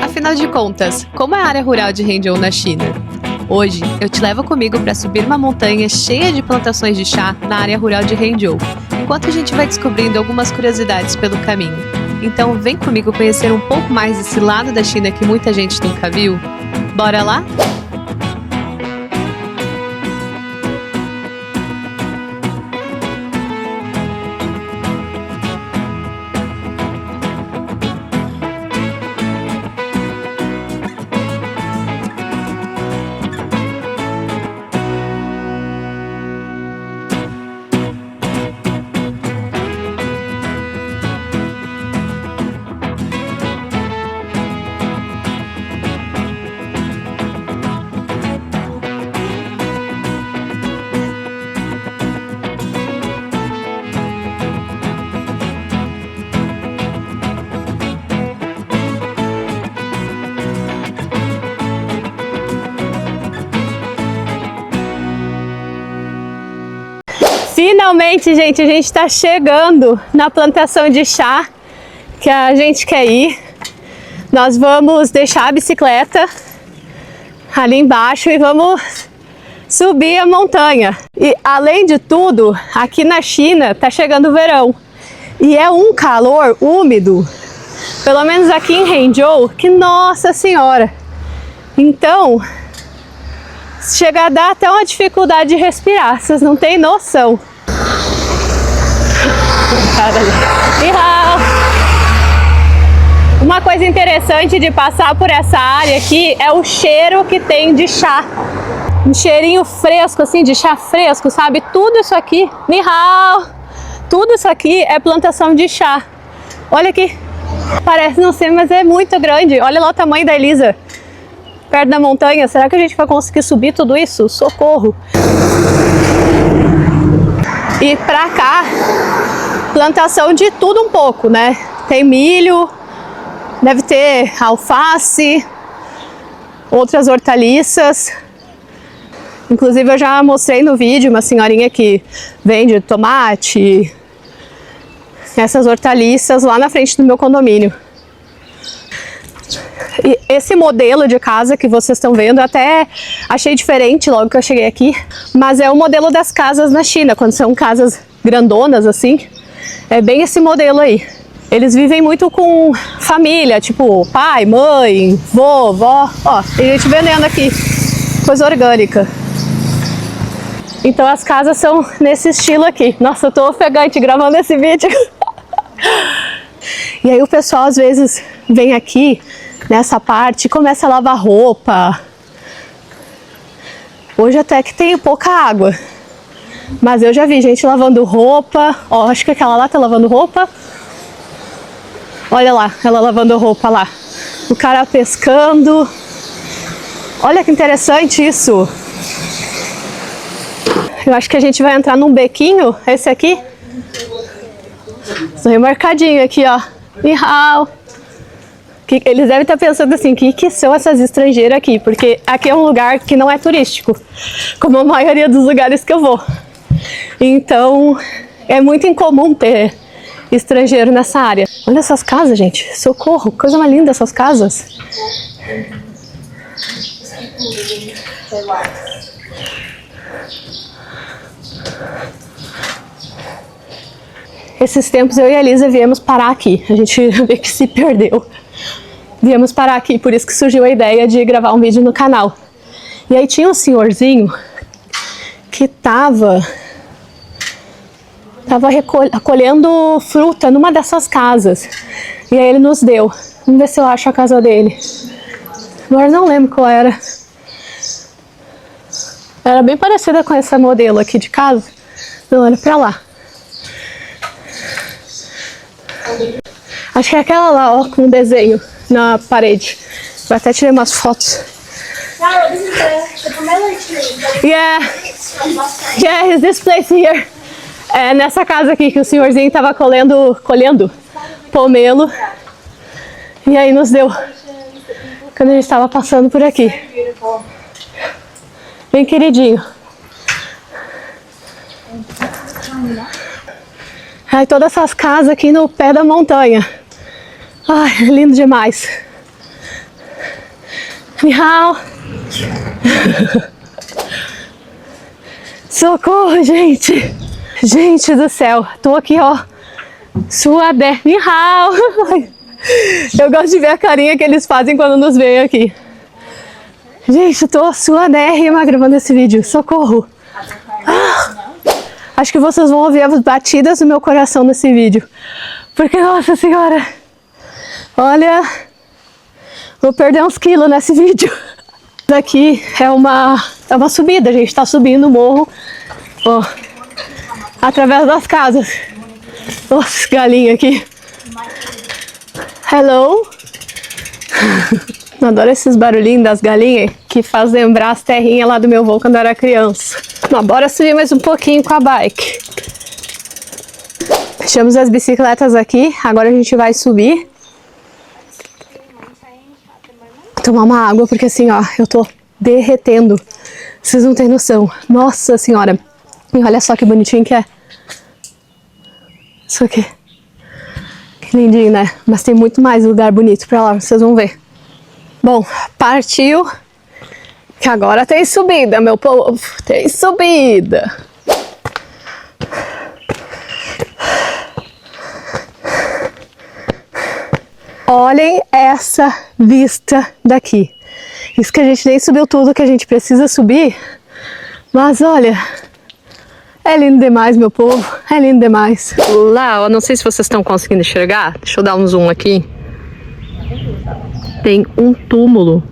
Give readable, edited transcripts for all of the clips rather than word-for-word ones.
Afinal de contas, como é a área rural de Hangzhou na China? Hoje, eu te levo comigo para subir uma montanha cheia de plantações de chá na área rural de Hangzhou, enquanto a gente vai descobrindo algumas curiosidades pelo caminho. Então vem comigo conhecer um pouco mais desse lado da China que muita gente nunca viu? Bora lá? Finalmente, gente, a gente está chegando na plantação de chá que a gente quer ir. Nós vamos deixar a bicicleta ali embaixo e vamos subir a montanha. E além de tudo, aqui na China está chegando o verão e é um calor úmido, pelo menos aqui em Hangzhou, que nossa senhora! Então, chega a dar até uma dificuldade de respirar, vocês não têm noção. Uma coisa interessante de passar por essa área aqui é o cheiro que tem de chá. Um cheirinho fresco, assim, de chá fresco, sabe? Tudo isso aqui, ni hao, tudo isso aqui é plantação de chá. Olha aqui, parece não ser, mas é muito grande. Olha lá o tamanho da Elisa, perto da montanha. Será que a gente vai conseguir subir tudo isso? Socorro! E pra cá, plantação de tudo um pouco, né? Tem milho, deve ter alface, outras hortaliças. Inclusive eu já mostrei no vídeo uma senhorinha que vende tomate, essas hortaliças lá na frente do meu condomínio. E esse modelo de casa que vocês estão vendo, eu até achei diferente logo que eu cheguei aqui, mas é o modelo das casas na China, quando são casas grandonas assim, é bem esse modelo aí. Eles vivem muito com família, tipo pai, mãe, vô, vó, ó, tem gente vendendo aqui, coisa orgânica. Então as casas são nesse estilo aqui. Nossa, eu tô ofegante gravando esse vídeo. E aí o pessoal às vezes vem aqui nessa parte e começa a lavar roupa. Hoje até que tem pouca água, mas eu já vi gente lavando roupa. Ó, acho que aquela lá tá lavando roupa. Olha lá, ela lavando roupa lá. O cara pescando. Olha que interessante isso. Eu acho que a gente vai entrar num bequinho, esse aqui. Estou remarcadinho aqui, ó. Ni hao. Eles devem estar pensando assim, que são essas estrangeiras aqui? Porque aqui é um lugar que não é turístico, como a maioria dos lugares que eu vou. Então, é muito incomum ter estrangeiro nessa área. Olha essas casas, gente. Socorro, coisa mais linda essas casas. Esses tempos eu e a Elisa viemos parar aqui. A gente meio que se perdeu. Viemos parar aqui, por isso que surgiu a ideia de gravar um vídeo no canal. E aí tinha um senhorzinho que tava recolhendo fruta numa dessas casas. E aí ele nos deu. Vamos ver se eu acho a casa dele. Agora não lembro qual era. Era bem parecida com essa modelo aqui de casa. Não, olha pra lá. Acho que é aquela lá, ó, com um desenho na parede. Eu até tirei umas fotos. Yeah, is this place here? É nessa casa aqui que o senhorzinho tava colhendo pomelo. E aí nos deu quando a gente estava passando por aqui. Bem queridinho. Ai, todas essas casas aqui no pé da montanha. Ai, lindo demais. Nihao. Socorro, gente. Gente do céu. Tô aqui, ó. Suadé. Nihao. Eu gosto de ver a carinha que eles fazem quando nos veem aqui. Gente, tô suadérrima gravando esse vídeo. Socorro. Acho que vocês vão ouvir as batidas do meu coração nesse vídeo. Porque, nossa senhora. Olha. Vou perder uns quilos nesse vídeo. Daqui é uma subida. A gente tá subindo o morro. Ó. Através das casas. Nossa, galinha aqui. Hello. Adoro esses barulhinhos das galinhas que faz lembrar as terrinhas lá do meu avô quando eu era criança. Mas bora subir mais um pouquinho com a bike. Deixamos as bicicletas aqui. Agora a gente vai subir. Tomar uma água porque assim, ó, eu tô derretendo. Vocês não têm noção. Nossa senhora. E olha só que bonitinho que é. Isso aqui. Que lindinho, né? Mas tem muito mais lugar bonito pra lá, vocês vão ver. Bom, partiu. Que agora tem subida, meu povo. Tem subida. Olhem essa vista daqui. Isso que a gente nem subiu tudo que a gente precisa subir. Mas olha, é lindo demais, meu povo. É lindo demais. Lá, eu não sei se vocês estão conseguindo enxergar. Deixa eu dar um zoom aqui. Tem um túmulo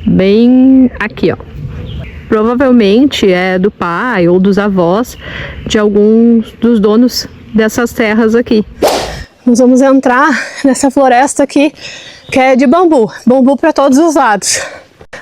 bem aqui, ó. Provavelmente é do pai ou dos avós de alguns dos donos dessas terras aqui. Nós vamos entrar nessa floresta aqui, que é de bambu. Bambu para todos os lados.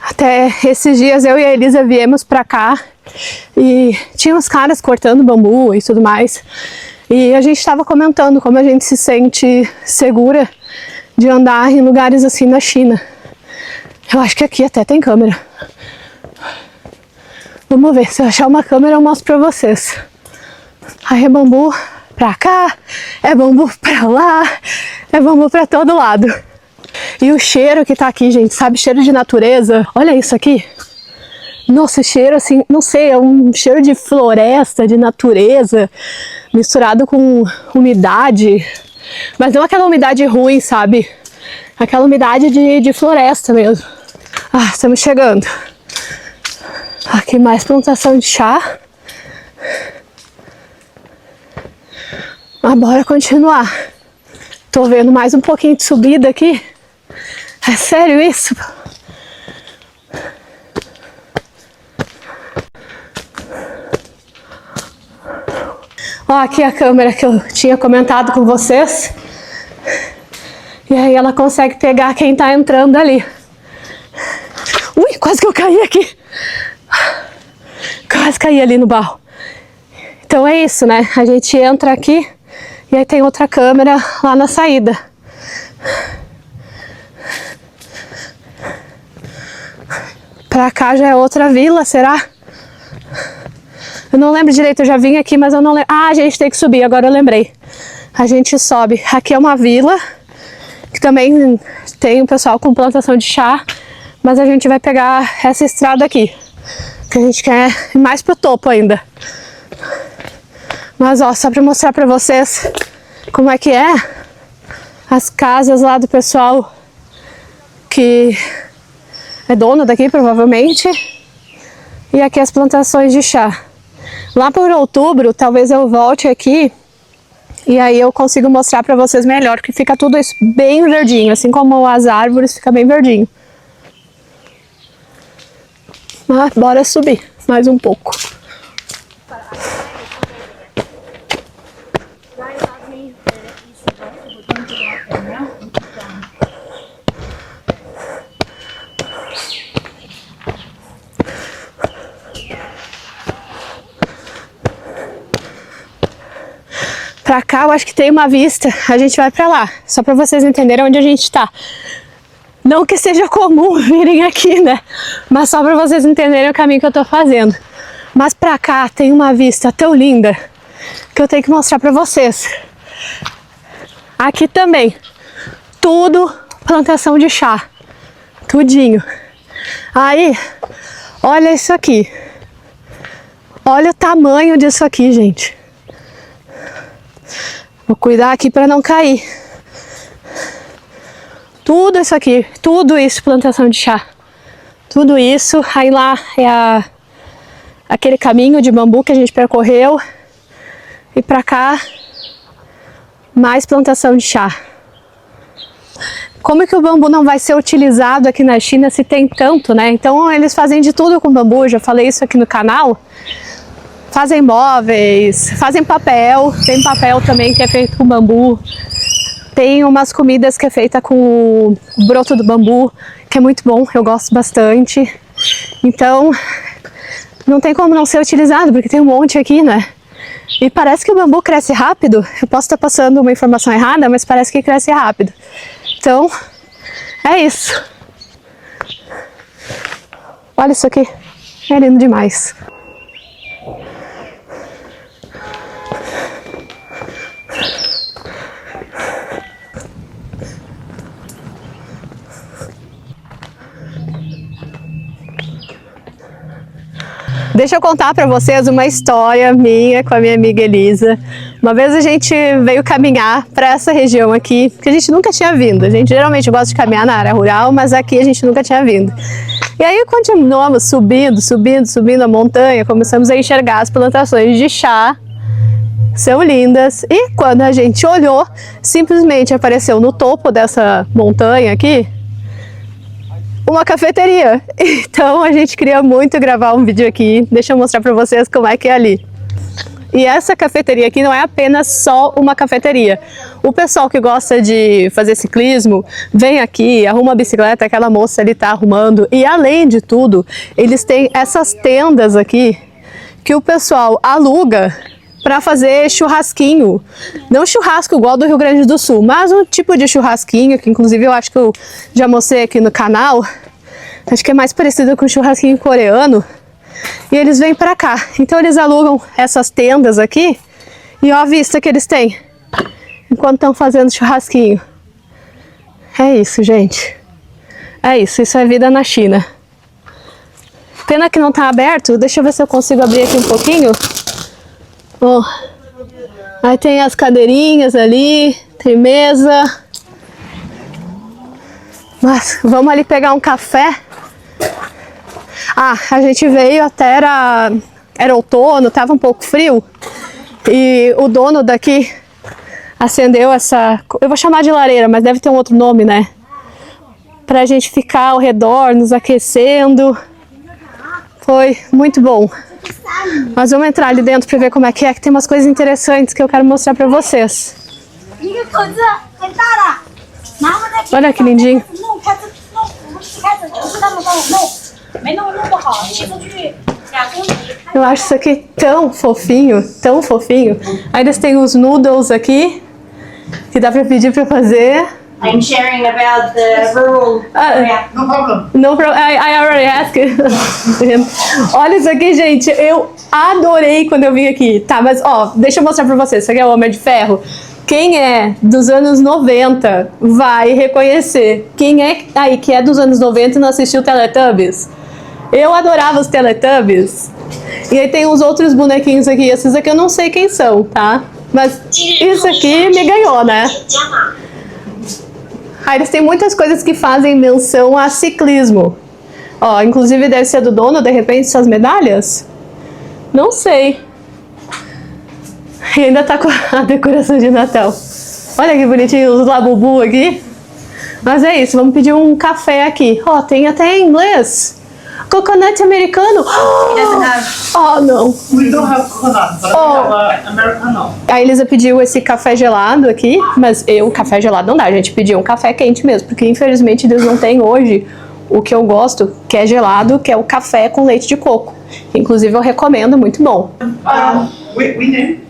Até esses dias eu e a Elisa viemos pra cá e tinha uns caras cortando bambu e tudo mais. E a gente estava comentando como a gente se sente segura de andar em lugares assim na China. Eu acho que aqui até tem câmera. Vamos ver, se eu achar uma câmera eu mostro pra vocês. Aí é bambu pra cá, é bambu pra lá, é bambu pra todo lado. E o cheiro que tá aqui, gente, sabe? Cheiro de natureza. Olha isso aqui. Nossa, cheiro assim, não sei, é um cheiro de floresta, de natureza, misturado com umidade. Mas não aquela umidade ruim, sabe? Aquela umidade de floresta mesmo. Ah, estamos chegando. Aqui mais plantação de chá. Mas bora continuar. Tô vendo mais um pouquinho de subida aqui. É sério isso? Ó, aqui a câmera que eu tinha comentado com vocês. E aí ela consegue pegar quem tá entrando ali. Ui, quase que eu caí aqui. Quase caí ali no barro. Então é isso, né? A gente entra aqui e aí tem outra câmera lá na saída. Pra cá já é outra vila, será? Eu não lembro direito, eu já vim aqui, mas eu não lembro. Ah, a gente tem que subir, agora eu lembrei. A gente sobe. Aqui é uma vila, que também tem o pessoal com plantação de chá, mas a gente vai pegar essa estrada aqui, que a gente quer ir mais pro topo ainda. Mas ó, só pra mostrar pra vocês como é que é as casas lá do pessoal que é dono daqui, provavelmente. E aqui as plantações de chá. Lá por outubro, talvez eu volte aqui e aí eu consigo mostrar pra vocês melhor, que fica tudo isso bem verdinho, assim como as árvores, fica bem verdinho. Mas bora subir mais um pouco. Pra cá eu acho que tem uma vista, a gente vai pra lá, só pra vocês entenderem onde a gente tá. Não que seja comum virem aqui, né? Mas só pra vocês entenderem o caminho que eu tô fazendo. Mas pra cá tem uma vista tão linda que eu tenho que mostrar pra vocês. Aqui também, tudo plantação de chá, tudinho. Aí, olha isso aqui. Olha o tamanho disso aqui, gente. Vou cuidar aqui para não cair. Tudo isso aqui, tudo isso plantação de chá. Tudo isso, aí lá é aquele caminho de bambu que a gente percorreu. E pra cá, mais plantação de chá. Como que o bambu não vai ser utilizado aqui na China se tem tanto, né? Então eles fazem de tudo com bambu, já falei isso aqui no canal. Fazem móveis, fazem papel, tem papel também que é feito com bambu. Tem umas comidas que é feita com o broto do bambu, que é muito bom, eu gosto bastante. Então, não tem como não ser utilizado, porque tem um monte aqui, né? E parece que o bambu cresce rápido. Eu posso estar passando uma informação errada, mas parece que cresce rápido. Então, é isso. Olha isso aqui, é lindo demais. Deixa eu contar para vocês uma história minha com a minha amiga Elisa. Uma vez a gente veio caminhar para essa região aqui, que a gente nunca tinha vindo. A gente geralmente gosta de caminhar na área rural, mas aqui a gente nunca tinha vindo. E aí continuamos subindo a montanha, começamos a enxergar as plantações de chá. São lindas. E quando a gente olhou, simplesmente apareceu no topo dessa montanha aqui uma cafeteria. Então a gente queria muito gravar um vídeo aqui. Deixa eu mostrar para vocês como é que é ali. E essa cafeteria aqui não é apenas só uma cafeteria. O pessoal que gosta de fazer ciclismo vem aqui, arruma a bicicleta, aquela moça ali tá arrumando. E além de tudo, eles têm essas tendas aqui que o pessoal aluga para fazer churrasquinho. Não churrasco igual do Rio Grande do Sul, mas um tipo de churrasquinho, que inclusive eu acho que eu já mostrei aqui no canal. Acho que é mais parecido com churrasquinho coreano. E eles vêm para cá. Então eles alugam essas tendas aqui. E ó a vista que eles têm enquanto estão fazendo churrasquinho. É isso, gente. É isso é vida na China. Pena que não tá aberto. Deixa eu ver se eu consigo abrir aqui um pouquinho. Oh. Aí tem as cadeirinhas ali, tem mesa. Mas vamos ali pegar um café. Ah, a gente veio até era outono, tava um pouco frio. E o dono daqui acendeu essa, eu vou chamar de lareira, mas deve ter um outro nome, né? Pra gente ficar ao redor, nos aquecendo. Foi muito bom. Mas vamos entrar ali dentro para ver como é, que tem umas coisas interessantes que eu quero mostrar para vocês. Olha que lindinho. Eu acho isso aqui tão fofinho, tão fofinho. Aí eles têm os noodles aqui, que dá para pedir para fazer. I'm sharing about the rural area. No problem. No problem. I already asked. Olha isso aqui, gente. Eu adorei quando eu vim aqui. Tá, mas ó, deixa eu mostrar pra vocês. Isso aqui é o Homem de Ferro. Quem é dos anos 90 vai reconhecer. Quem é aí que é dos anos 90 e não assistiu Teletubbies? Eu adorava os Teletubbies. E aí tem uns outros bonequinhos aqui. Esses aqui eu não sei quem são, tá? Mas isso aqui me ganhou, né? Ah, eles têm muitas coisas que fazem menção a ciclismo. Ó, inclusive deve ser do dono, de repente, essas medalhas? Não sei. E ainda tá com a decoração de Natal. Olha que bonitinho os labubu aqui. Mas é isso, vamos pedir um café aqui. Ó, tem até em inglês. Coconut americano. Oh, não. We don't have coconut, but we have Americano. A Elisa pediu esse café gelado aqui, mas café gelado não dá, a gente pediu um café quente mesmo, porque infelizmente eles não têm hoje o que eu gosto, que é gelado, que é o café com leite de coco. Inclusive eu recomendo, muito bom.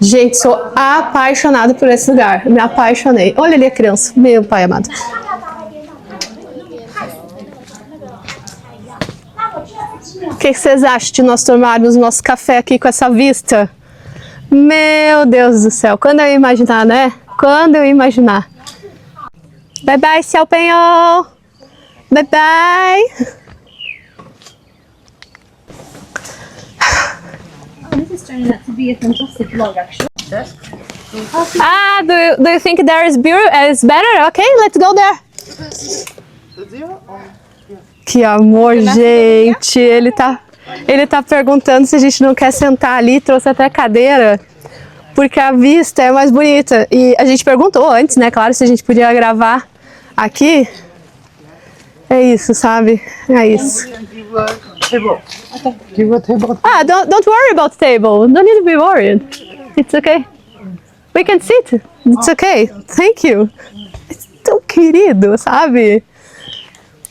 Gente, sou apaixonada por esse lugar, me apaixonei. Olha ali a criança, meu pai amado. O que vocês acham de nós tomarmos nosso café aqui com essa vista? Meu Deus do céu, quando eu ia imaginar, né? Quando eu ia imaginar. Bye bye, Xiao Penhou. Bye bye. turning out to be a fantastic vlog, actually. Ah, do you think there is better? Okay, let's go there. Que amor, gente. Ele tá perguntando se a gente não quer sentar ali, trouxe até cadeira, porque a vista é mais bonita. E a gente perguntou antes, né, claro, se a gente podia gravar aqui. É isso, sabe? É isso. Ah, don't worry about the table. Don't need to be worried. It's okay. We can sit. It's okay. Thank you. It's tão querido, sabe?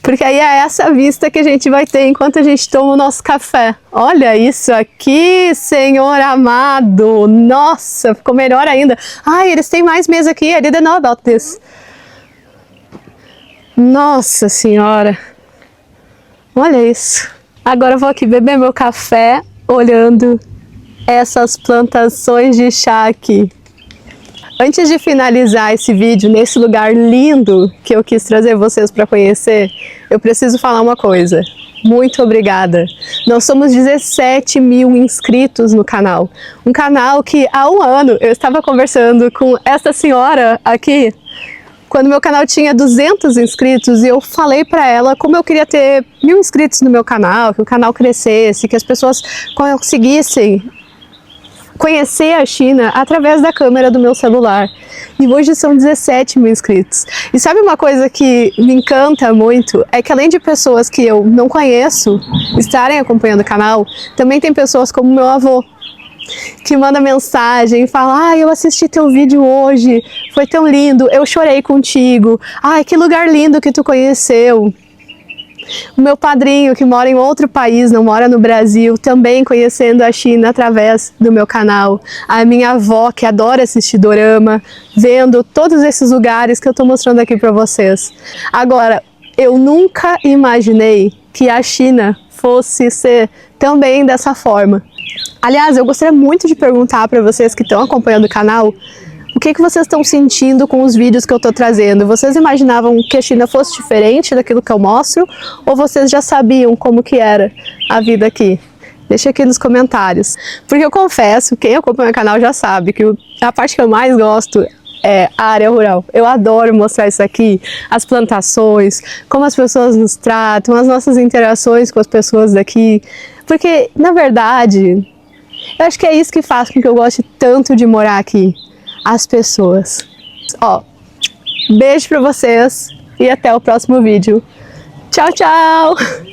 Porque aí é essa vista que a gente vai ter enquanto a gente toma o nosso café. Olha isso aqui, Senhor amado. Nossa, ficou melhor ainda. Ai, eles têm mais mesa aqui. I didn't know about this. Nossa Senhora. Olha isso. Agora eu vou aqui beber meu café olhando essas plantações de chá aqui. Antes de finalizar esse vídeo nesse lugar lindo que eu quis trazer vocês para conhecer, eu preciso falar uma coisa. Muito obrigada. Nós somos 17 mil inscritos no canal. Um canal que há um ano eu estava conversando com essa senhora aqui, quando meu canal tinha 200 inscritos, e eu falei para ela como eu queria ter 1000 inscritos no meu canal, que o canal crescesse, que as pessoas conseguissem conhecer a China através da câmera do meu celular. E hoje são 17 mil inscritos. E sabe uma coisa que me encanta muito? É que além de pessoas que eu não conheço estarem acompanhando o canal, também tem pessoas como meu avô, que manda mensagem e fala: ah, eu assisti teu vídeo hoje, foi tão lindo, eu chorei contigo, ai, que lugar lindo que tu conheceu. O meu padrinho, que mora em outro país, não mora no Brasil, também conhecendo a China através do meu canal. A minha avó, que adora assistir dorama, vendo todos esses lugares que eu tô mostrando aqui para vocês. Agora, eu nunca imaginei que a China fosse ser também dessa forma. Aliás, eu gostaria muito de perguntar para vocês que estão acompanhando o canal, o que vocês estão sentindo com os vídeos que eu estou trazendo? Vocês imaginavam que a China fosse diferente daquilo que eu mostro? Ou vocês já sabiam como que era a vida aqui? Deixa aqui nos comentários. Porque eu confesso, quem acompanha o canal já sabe que a parte que eu mais gosto é a área rural. Eu adoro mostrar isso aqui, as plantações, como as pessoas nos tratam, as nossas interações com as pessoas daqui. Porque, na verdade, eu acho que é isso que faz com que eu goste tanto de morar aqui. As pessoas. Ó, beijo pra vocês e até o próximo vídeo. Tchau, tchau!